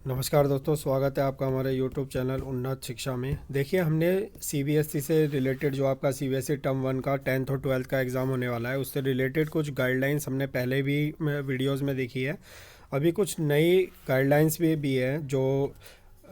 नमस्कार दोस्तों, स्वागत है आपका हमारे यूट्यूब चैनल उन्नत शिक्षा में। देखिए, हमने सीबीएसई से रिलेटेड जो आपका सीबीएसई टर्म 1 का 10th और 12th का एग्ज़ाम होने वाला है, उससे रिलेटेड कुछ गाइडलाइंस हमने पहले भी वीडियोस में देखी है। अभी कुछ नई गाइडलाइंस भी हैं जो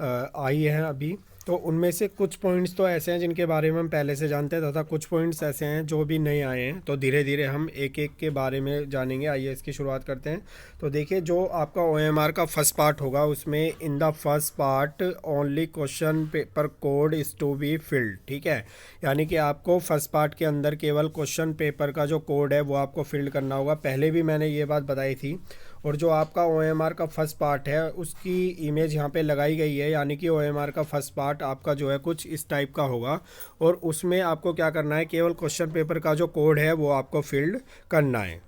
आई हैं अभी। तो उनमें से कुछ पॉइंट्स तो ऐसे हैं जिनके बारे में हम पहले से जानते हैं, तथा कुछ पॉइंट्स ऐसे हैं जो भी नए आए हैं। तो धीरे धीरे हम एक एक के बारे में जानेंगे। आइए इसकी शुरुआत करते हैं। तो देखिए, जो आपका ओएमआर का फर्स्ट पार्ट होगा, उसमें in the first part only question paper code is to be filled. ठीक है, यानी कि आपको फर्स्ट पार्ट के अंदर केवल क्वेश्चन पेपर का जो कोड है वो आपको फिल्ड करना होगा। पहले भी मैंने ये बात बताई थी। और जो आपका ओएमआर का फर्स्ट पार्ट है उसकी इमेज यहाँ पे लगाई गई है, यानी कि ओएमआर का फर्स्ट पार्ट आपका जो है कुछ इस टाइप का होगा। और उसमें आपको क्या करना है, केवल क्वेश्चन पेपर का जो कोड है वो आपको फिल्ड करना है।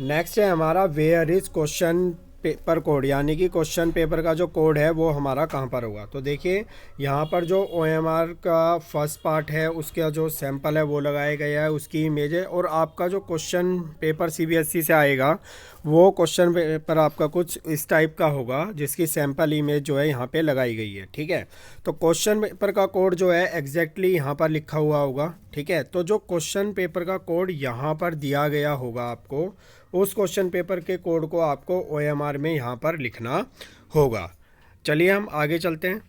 नेक्स्ट है हमारा where is question paper code, यानी कि क्वेश्चन पेपर का जो कोड है वो हमारा कहाँ पर होगा। तो देखिए, यहाँ पर जो ओएमआर का फर्स्ट पार्ट है उसका जो सैंपल है वो लगाया गया है, उसकी इमेज है। और आपका जो क्वेश्चन पेपर सीबीएसई से आएगा वो क्वेश्चन पेपर आपका कुछ इस टाइप का होगा, जिसकी सैंपल इमेज जो है यहाँ पे लगाई गई है। ठीक है, तो क्वेश्चन पेपर का कोड जो है एग्जैक्टली यहाँ पर लिखा हुआ होगा। ठीक है, तो जो क्वेश्चन पेपर का कोड यहाँ पर दिया गया होगा, आपको उस क्वेश्चन पेपर के कोड को आपको ओएमआर में यहाँ पर लिखना होगा। चलिए हम आगे चलते हैं।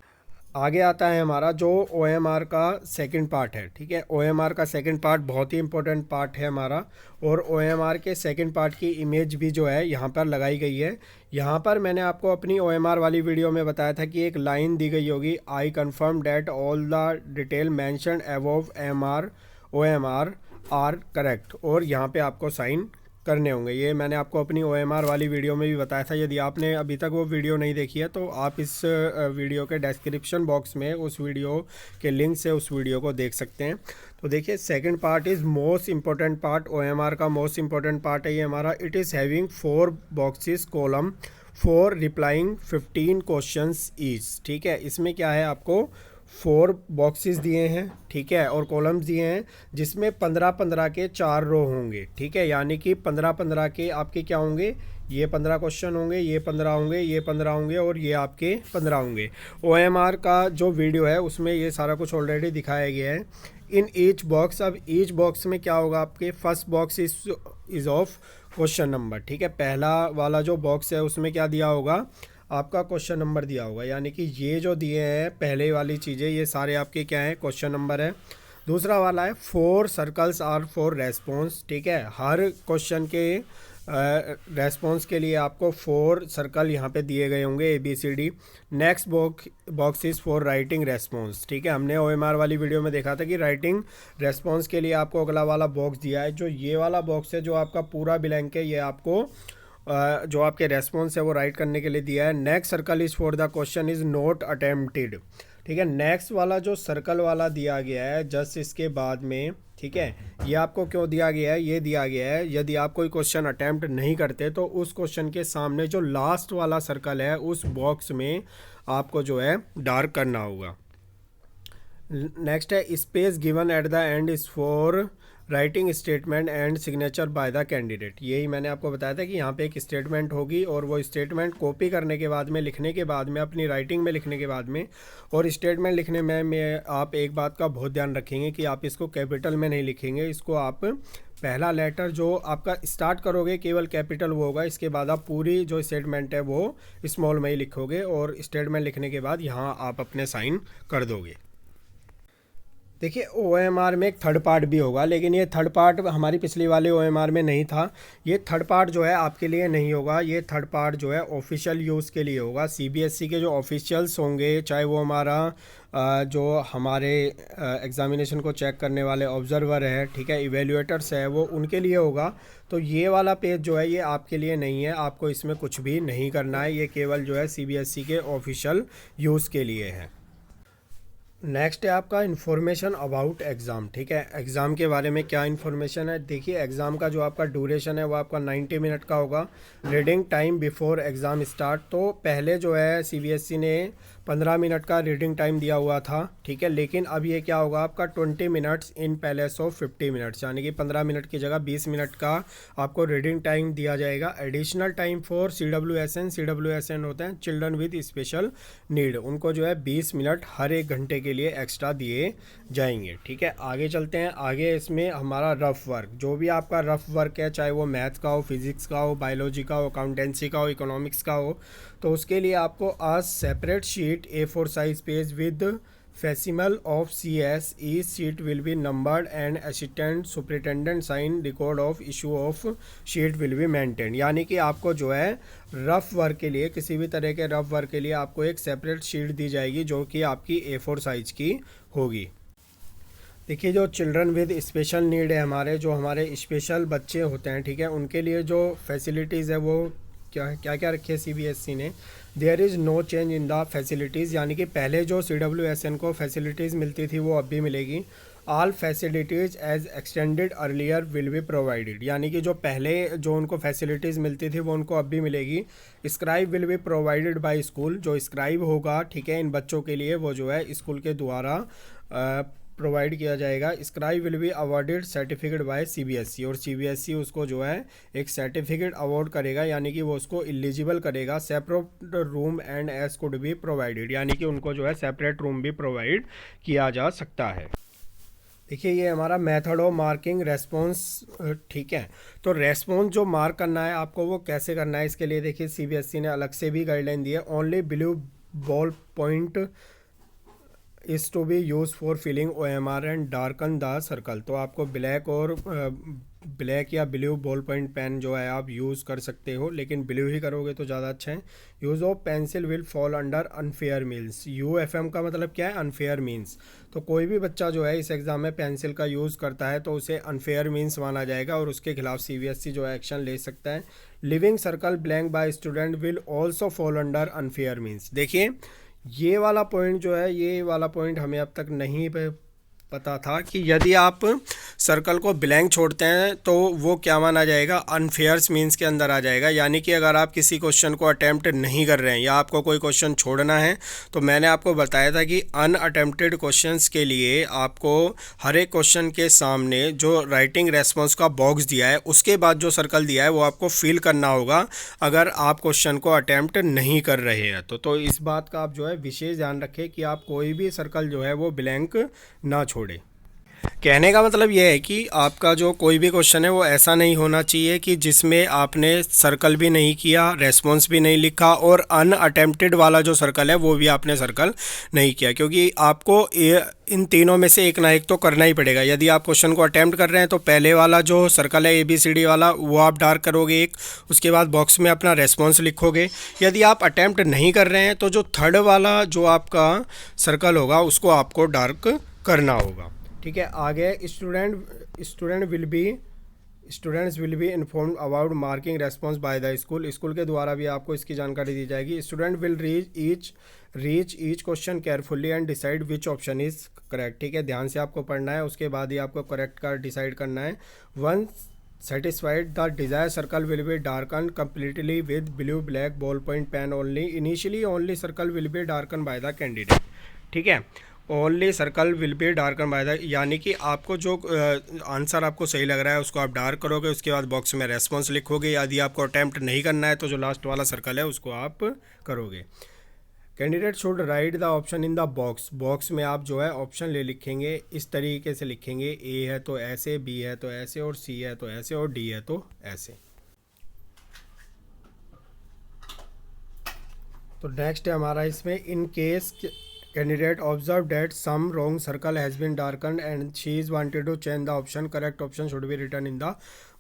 आगे आता है हमारा जो ओएमआर का सेकंड पार्ट है। ठीक है, ओएमआर का सेकंड पार्ट बहुत ही इंपॉर्टेंट पार्ट है हमारा। और ओएमआर के सेकंड पार्ट की इमेज भी जो है यहाँ पर लगाई गई है। यहाँ पर मैंने आपको अपनी ओएमआर वाली वीडियो में बताया था कि एक लाइन दी गई होगी, I confirm that all the detail mention above MR OMR are correct. और यहाँ पे आपको साइन करने होंगे। ये मैंने आपको अपनी ओएमआर वाली वीडियो में भी बताया था। यदि आपने अभी तक वो वीडियो नहीं देखी है तो आप इस वीडियो के डिस्क्रिप्शन बॉक्स में उस वीडियो के लिंक से उस वीडियो को देख सकते हैं। तो देखिए, second part is most important part, OMR का मोस्ट इंपॉर्टेंट पार्ट है ये हमारा। It is having 4 boxes column for replying 15 questions each. ठीक है, इसमें क्या है, आपको 4 बॉक्सेस दिए हैं। ठीक है, और कॉलम्स दिए हैं जिसमें 15-15 के 4 रो होंगे। ठीक है, यानी कि 15-15 के आपके क्या होंगे, ये 15 क्वेश्चन होंगे, ये 15 होंगे, ये 15 होंगे और ये आपके 15 होंगे। ओएमआर का जो वीडियो है उसमें ये सारा कुछ ऑलरेडी दिखाया गया है। इन ईच बॉक्स, अब ईच बॉक्स में क्या होगा, आपके first box is of question number. ठीक है, पहला वाला जो बॉक्स है उसमें क्या दिया होगा, आपका क्वेश्चन नंबर दिया होगा। यानी कि ये जो दिए हैं पहले वाली चीज़ें, ये सारे आपके क्या हैं, क्वेश्चन नंबर है। दूसरा वाला है 4 सर्कल्स आर फॉर रेस्पॉन्स। ठीक है, हर क्वेश्चन के रेस्पॉन्स के लिए आपको 4 सर्कल यहाँ पे दिए गए होंगे, ABCD। Next box is for writing response. ठीक है, हमने OMR वाली वीडियो में देखा था कि राइटिंग रेस्पॉन्स के लिए आपको अगला वाला बॉक्स दिया है। जो ये वाला बॉक्स है जो आपका पूरा ब्लैंक है, ये आपको जो आपके रेस्पॉन्स है वो राइट करने के लिए दिया है। Next circle is for the question is not attempted. ठीक है, नेक्स्ट वाला जो सर्कल वाला दिया गया है जस्ट इसके बाद में, ठीक है, ये आपको क्यों दिया गया है, ये दिया गया है यदि आप कोई क्वेश्चन अटेम्प्ट नहीं करते तो उस क्वेश्चन के सामने जो लास्ट वाला सर्कल है उस बॉक्स में आपको जो है डार्क करना होगा। नेक्स्ट है space given at the end is for writing statement and signature by the candidate. यही मैंने आपको बताया था कि यहाँ पे एक स्टेटमेंट होगी और वो स्टेटमेंट कॉपी करने के बाद में, लिखने के बाद में, अपनी राइटिंग में लिखने के बाद में, और स्टेटमेंट लिखने में आप एक बात का बहुत ध्यान रखेंगे कि आप इसको कैपिटल में नहीं लिखेंगे। इसको आप पहला लेटर जो आपका स्टार्ट करोगे केवल कैपिटल वो होगा, इसके बाद आप पूरी जो स्टेटमेंट है वो स्मॉल में ही लिखोगे और स्टेटमेंट लिखने के बाद यहाँ आप अपने साइन कर दोगे। देखिए, OMR में एक थर्ड पार्ट भी होगा, लेकिन ये थर्ड पार्ट हमारी पिछली वाले OMR में नहीं था। ये थर्ड पार्ट जो है आपके लिए नहीं होगा। ये थर्ड पार्ट जो है ऑफिशियल यूज़ के लिए होगा। CBSE के जो ऑफिशियल्स होंगे, चाहे वो हमारा जो हमारे एग्जामिनेशन को चेक करने वाले ऑब्जर्वर है, ठीक है, इवेल्युएटर्स है, वो उनके लिए होगा। तो ये वाला पेज जो है ये आपके लिए नहीं है, आपको इसमें कुछ भी नहीं करना है। ये केवल जो है CBSE के ऑफिशियल यूज़ के लिए है। नेक्स्ट है आपका इन्फॉर्मेशन अबाउट एग्ज़ाम। ठीक है, एग्ज़ाम के बारे में क्या इन्फॉर्मेशन है। देखिए, एग्ज़ाम का जो आपका ड्यूरेशन है वो आपका 90 मिनट का होगा। Reading time before exam start, तो पहले जो है CBSE ने 15 मिनट का रीडिंग टाइम दिया हुआ था, ठीक है। लेकिन अब ये क्या होगा आपका 20 minutes in place of 50 minutes, यानी कि 15 मिनट की जगह 20 मिनट का आपको रीडिंग टाइम दिया जाएगा। एडिशनल टाइम फॉर CWSN होते हैं चिल्ड्रन विद स्पेशल नीड, उनको जो है 20 मिनट हर एक घंटे के लिए एक्स्ट्रा दिए जाएंगे, ठीक है। आगे चलते हैं। आगे इसमें हमारा रफ वर्क, जो भी आपका रफ वर्क है, चाहे वो मैथ का हो, फिजिक्स का हो, बायोलॉजी का हो, अकाउंटेंसी का हो, इकोनॉमिक्स का हो, तो उसके लिए आपको आज separate sheet A4 size page with facsimile of CS, each sheet will be numbered and assistant superintendent sign record of issue of sheet will be maintain. यानी कि आपको जो है रफ वर्क के लिए, किसी भी तरह के रफ वर्क के लिए आपको एक सेपरेट शीट दी जाएगी जो कि आपकी A4 साइज की होगी। देखिए, जो चिल्ड्रन विद स्पेशल नीड है, हमारे जो हमारे स्पेशल बच्चे होते हैं, ठीक है, उनके लिए जो फैसिलिटीज़ है वो क्या क्या रखी है CBSE ने। There is no change in the facilities, यानी कि पहले जो CWSN को फैसिलिटीज़ मिलती थी वो अब भी मिलेगी। All facilities as extended earlier will be provided, यानी कि जो पहले जो उनको फैसिलिटीज़ मिलती थी वो उनको अब भी मिलेगी। Scribe will be provided by school, जो स्क्राइब होगा, ठीक है, इन बच्चों के लिए वो जो है स्कूल के द्वारा प्रोवाइड किया जाएगा। Scribe will be awarded certificate bye CBSE, और CBSE उसको जो है एक सर्टिफिकेट अवार्ड करेगा, यानी कि वो उसको एलिजिबल करेगा। Separate room and S could be provided, यानी कि उनको जो है सेपरेट रूम भी प्रोवाइड किया जा सकता है। देखिए, ये हमारा मेथड ऑफ मार्किंग रेस्पॉन्स, ठीक है। तो रेस्पॉन्स जो मार्क करना है आपको वो कैसे करना है, इसके लिए देखिए CBSE ने अलग से भी गाइडलाइन दी है। Only blue ball point is to be use for filling OMR and darken the circle. तो आपको ब्लैक या ब्लू बॉल पॉइंट पेन जो है आप यूज़ कर सकते हो, लेकिन ब्लू ही करोगे तो ज़्यादा अच्छा है। Use of pencil will fall under unfair means. UFM का मतलब क्या है, अनफेयर मीन्स। तो कोई भी बच्चा जो है इस एग्ज़ाम में पेंसिल का यूज़ करता है तो उसे अनफेयर मीन्स माना जाएगा और उसके खिलाफ CBSE जो है एक्शन ले सकता है। Leaving circle blank by student will also fall under unfair means. देखिए, ये वाला पॉइंट जो है, ये वाला पॉइंट हमें अब तक नहीं पता था कि यदि आप सर्कल को ब्लैंक छोड़ते हैं तो वो क्या माना जाएगा, अनफेयर्स मीन्स के अंदर आ जाएगा। यानी कि अगर आप किसी क्वेश्चन को अटैम्प्ट नहीं कर रहे हैं या आपको कोई क्वेश्चन छोड़ना है, तो मैंने आपको बताया था कि अनअटेम्प्टेड क्वेश्चंस के लिए आपको हर एक क्वेश्चन के सामने जो राइटिंग रेस्पॉन्स का बॉक्स दिया है उसके बाद जो सर्कल दिया है वो आपको फिल करना होगा अगर आप क्वेश्चन को अटैम्प्ट नहीं कर रहे हैं तो इस बात का आप जो है विशेष ध्यान रखें कि आप कोई भी सर्कल जो है वो ब्लैंक ना छोड़ें। कहने का मतलब यह है कि आपका जो कोई भी क्वेश्चन है वो ऐसा नहीं होना चाहिए कि जिसमें आपने सर्कल भी नहीं किया, रेस्पॉन्स भी नहीं लिखा और अनअटेम्प्टेड वाला जो सर्कल है वो भी आपने सर्कल नहीं किया, क्योंकि आपको इन तीनों में से एक ना एक तो करना ही पड़ेगा। यदि आप क्वेश्चन को अटैम्प्ट कर रहे हैं तो पहले वाला जो सर्कल है ABCD वाला वो आप डार्क करोगे एक, उसके बाद बॉक्स में अपना रेस्पॉन्स लिखोगे। यदि आप अटैम्प्ट नहीं कर रहे हैं तो जो थर्ड वाला जो आपका सर्कल होगा उसको आपको डार्क करना होगा, ठीक है। आगे students will be informed about marking response by the school के द्वारा भी आपको इसकी जानकारी दी जाएगी। Student will reach each question carefully and decide which option is correct, ठीक है। ध्यान से आपको पढ़ना है, उसके बाद ही आपको करेक्ट का डिसाइड करना है। Once satisfied the desired circle will be darkened completely with blue black ball point pen only. Initially only circle will be darkened by the candidate, ठीक है। Only circle will be darken by the, यानी कि आपको जो answer आपको सही लग रहा है उसको आप डार्क करोगे, उसके बाद बॉक्स में रेस्पॉन्स लिखोगे। यदि आपको अटैम्प्ट नहीं करना है तो जो लास्ट वाला सर्कल है उसको आप करोगे। Candidate should write the option in the box में आप जो है ऑप्शन ले लिखेंगे, इस तरीके से लिखेंगे, A है तो ऐसे, B है तो ऐसे, और C है तो ऐसे, और D है तो ऐसे। तो नेक्स्ट है हमारा इसमें, in case candidate observe that some wrong circle has been darken and she is wanted to change the option, correct option should be return in the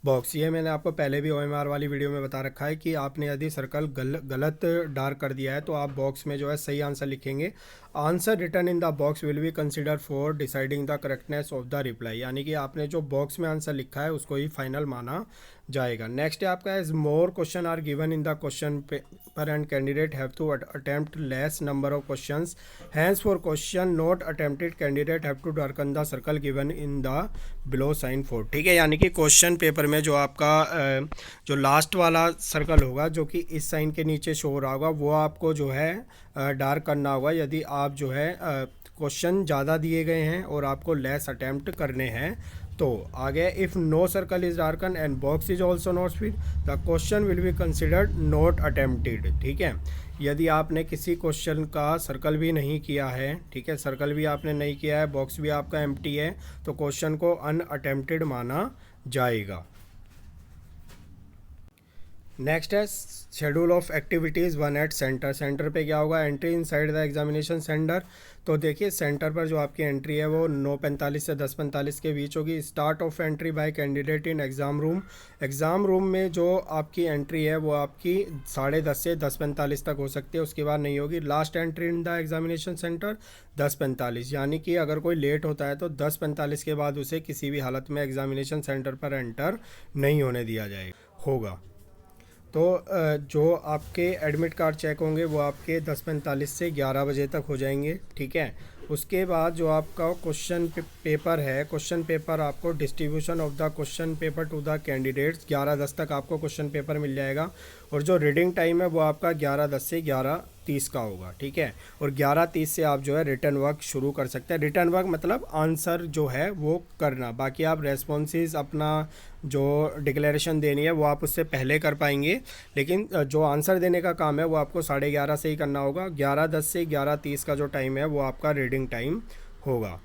box. ये मैंने आपको पहले भी OMR वाली वीडियो में बता रखा है कि आपने यदि सर्कल गलत डार्क कर दिया है तो आप बॉक्स में जो है सही आंसर लिखेंगे। Answer return in the box will be consider for deciding the correctness of the reply, यानी कि आपने जो बॉक्स में आंसर लिखा है उसको ही फाइनल माना जाएगा। नेक्स्ट है आपका, as more question are given in the question paper and candidate have to attempt less number of questions, hence for question not attempted candidate have to darken the circle given in the below sign 4, ठीक है। यानी कि question paper में जो आपका जो last वाला circle होगा जो कि इस साइन के नीचे शो हो रहा होगा वो आपको जो है डार्क करना होगा यदि आप जो है क्वेश्चन ज़्यादा दिए गए हैं और आपको लेस अटैम्प्ट करने हैं। तो आगे if no circle is darken and box is also not fit the question will be considered not attempted. ठीक है, यदि आपने किसी क्वेश्चन का सर्कल भी नहीं किया है, ठीक है, सर्कल भी आपने नहीं किया है, बॉक्स भी आपका एम्प्टी है, तो क्वेश्चन को अनअटेम्प्टेड माना जाएगा। नेक्स्ट है schedule of activities one at centre. Centre पे क्या होगा, entry inside the examination centre. तो देखिए सेंटर पर जो आपकी एंट्री है वो 9:45 से 10:45 के बीच होगी। Start of entry bye candidate in exam room. Exam room में जो आपकी एंट्री है वो आपकी 10:30 से 10:45 तक हो सकती है, उसके बाद नहीं होगी। Last entry in the examination centre 10:45, यानी कि अगर कोई लेट होता है तो 10:45 के बाद उसे किसी भी हालत में एग्जामिनेशन सेंटर पर एंटर नहीं होने दिया होगा। तो जो आपके एडमिट कार्ड चेक होंगे वो आपके 10:45 से 11 बजे तक हो जाएंगे। ठीक है, उसके बाद जो आपका क्वेश्चन पेपर है, क्वेश्चन पेपर आपको distribution of the question paper two the candidates 11:10 तक आपको क्वेश्चन पेपर मिल जाएगा। और जो रीडिंग टाइम है वो आपका 11:10 से 11:30 का होगा। ठीक है, और 11:30 से आप जो है रिटर्न वर्क शुरू कर सकते हैं। रिटर्न वर्क मतलब आंसर जो है वो करना, बाकी आप रेस्पॉन्सेज अपना जो डिक्लेरेशन देनी है वो आप उससे पहले कर पाएंगे, लेकिन जो आंसर देने का काम है वो आपको 11:30 से ही करना होगा। 11:10 से 11:30 का जो टाइम है वो आपका रीडिंग टाइम होगा।